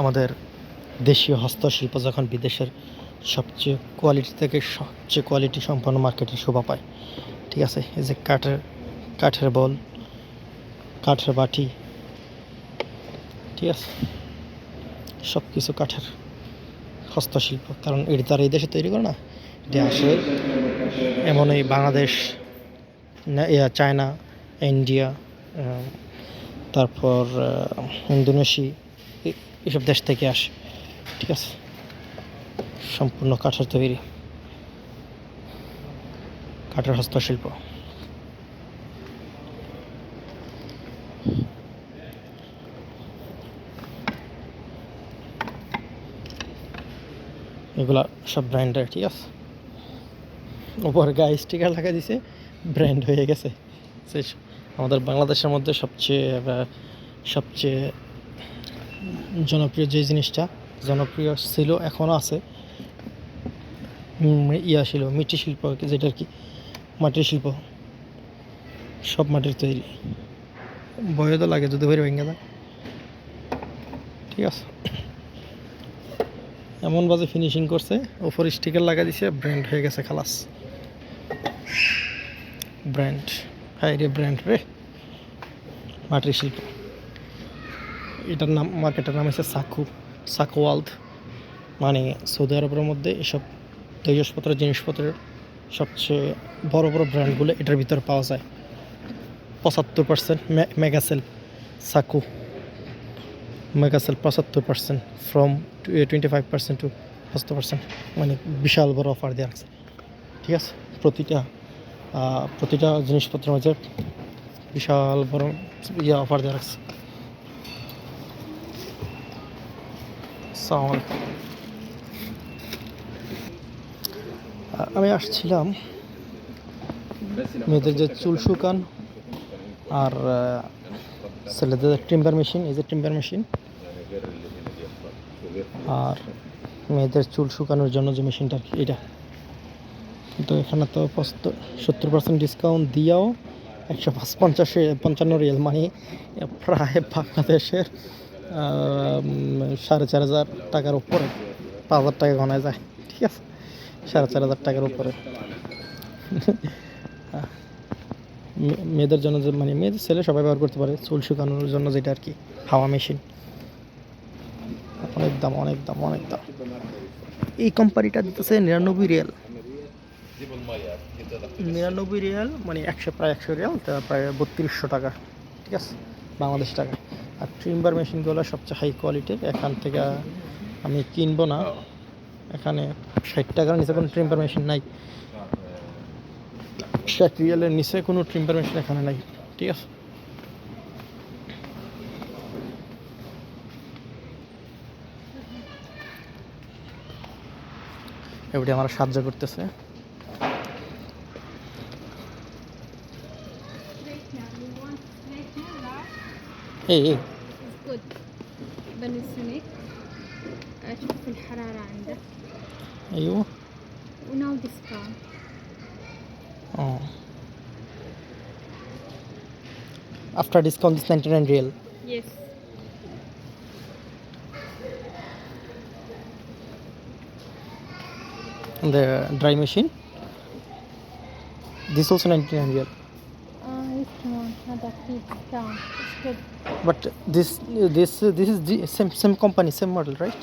আমাদের দেশীয় হস্তশিল্প যখন বিদেশের সবচেয়ে কোয়ালিটি থেকে সবচেয়ে কোয়ালিটি সম্পন্ন মার্কেটে শোভা পায়। ঠিক আছে, এই যে কাঠের বল, কাঠের বাটি, ঠিক আছে, সব কিছু কাঠের হস্তশিল্প, কারণ এটি তার এই দেশে তৈরি করে না, এটি আসে এমন এই বাংলাদেশ, চায়না, ইন্ডিয়া, তারপর ইন্দোনেশিয়া, এসব দেশ থেকে আসে। ঠিক আছে, সম্পূর্ণ কাঠের তৈরি, কাঠের হস্তশিল্প। এগুলা সব ব্র্যান্ডের। ঠিক আছে, উপরে গায়ে স্টিকার লাগা দিছে, ব্র্যান্ড হয়ে গেছে। আমাদের বাংলাদেশের মধ্যে সবচেয়ে জনপ্রিয় যে জিনিসটা, জনপ্রিয় ছিল, এখনও আছে, ছিল মিটি শিল্প, যেটা আর কি মাটির শিল্প, সব মাটির তৈরি। ভয় তো লাগে যদি ভরে ভেঙে যায়। ঠিক আছে, এমন বাজে ফিনিশিং করছে, ওপর স্টিকার লাগা দিছে, ব্র্যান্ড হয়ে গেছে খালাস। ব্র্যান্ড, হ্যাঁ রে ব্র্যান্ড রে, মাটির শিল্প। এটার নাম, মার্কেটের নাম হচ্ছে সাকু ওয়ার্ল্ড। মানে সৌদি আরবের মধ্যে এসব তৈজসপত্র, জিনিসপত্রের সবচেয়ে বড় বড় ব্র্যান্ডগুলো এটার ভিতরে পাওয়া যায়। 75% মেগাসেল, সাকু মেগাসেল 75%, ফ্রম 25% টু 50%, মানে বিশাল বড় অফার দেওয়া আছে। ঠিক আছে, প্রতিটা জিনিসপত্রের মাঝে বিশাল বড় অফার দেওয়া আছে। আমি আসছিলাম মেয়েদের যে চুল শুকান আর ছেলেদের ট্রিম্বার মেশিন, এই যে ট্রিম্বার মেশিন, আর মেয়েদের চুল শুকানোর জন্য যে মেশিনটা আর কি, এটা কিন্তু এখানে তো 70% ডিসকাউন্ট দিয়েও 155 রিয়াল, মানে প্রায় বাংলাদেশের 4,500 টাকার উপরে, 5,000 টাকা গণায় যায়। ঠিক আছে, 4,500 টাকার উপরে। মেয়েদের জন্য যে, মানে মেয়েদের ছেলে সবাই ব্যবহার করতে পারে চুল শুকানোর জন্য, যেটা আর কি হাওয়া মেশিন। অনেক দাম, অনেক দাম, অনেক দাম। এই কোম্পানিটা দিতেছে 99 রিয়াল, 99 রিয়াল, মানে প্রায় 100 রিয়াল, তা প্রায় 3200 টাকা। ঠিক আছে, বাংলাদেশ টাকা। আর ট্রিম্বার মেশিনগুলো সবচেয়ে হাই কোয়ালিটির, এখান থেকে আমি কিনবো না। এখানে 60 টাকার নিচে কোনো ট্রিম্বার মেশিন নাই, 60 রিয়ালের নিচে কোনো ট্রিম্বার মেশিন এখানে নাই। ঠিক আছে, এবারে আমার সাহায্য করতেছে। ايه جود باناسونيك. اشوف الحرارة عنده. ايوه، ونو ديسكاونت. اه after discount is 99 real. Yes. And the dry machine, this also 99 real. Yes كمان هذا فيه ديسكاونت. It's good. But this is the same company, same model, right?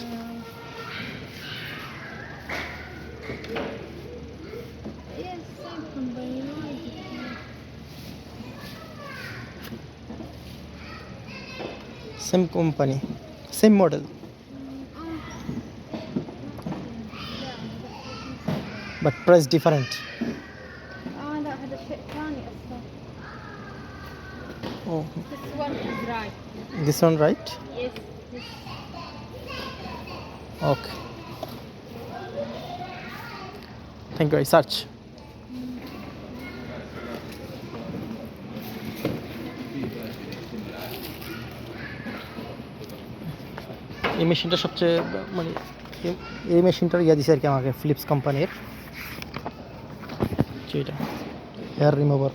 Yes, same company. No different. Same company, same model, but price different. لا هذا شيء ثاني أصلا. Oh, This one is right. this one, right? Yes. Yes. Okay, thank you. I search. এই মেশিনটা সবচেয়ে, মানে এই মেশিনটার দিছে আর কি আমাকে, Philips কোম্পানির, যেটা hair remover.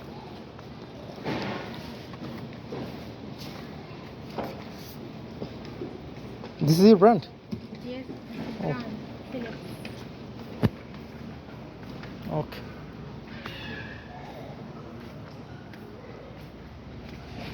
This is your brand? Yes, Oh. brand. Philips. Okay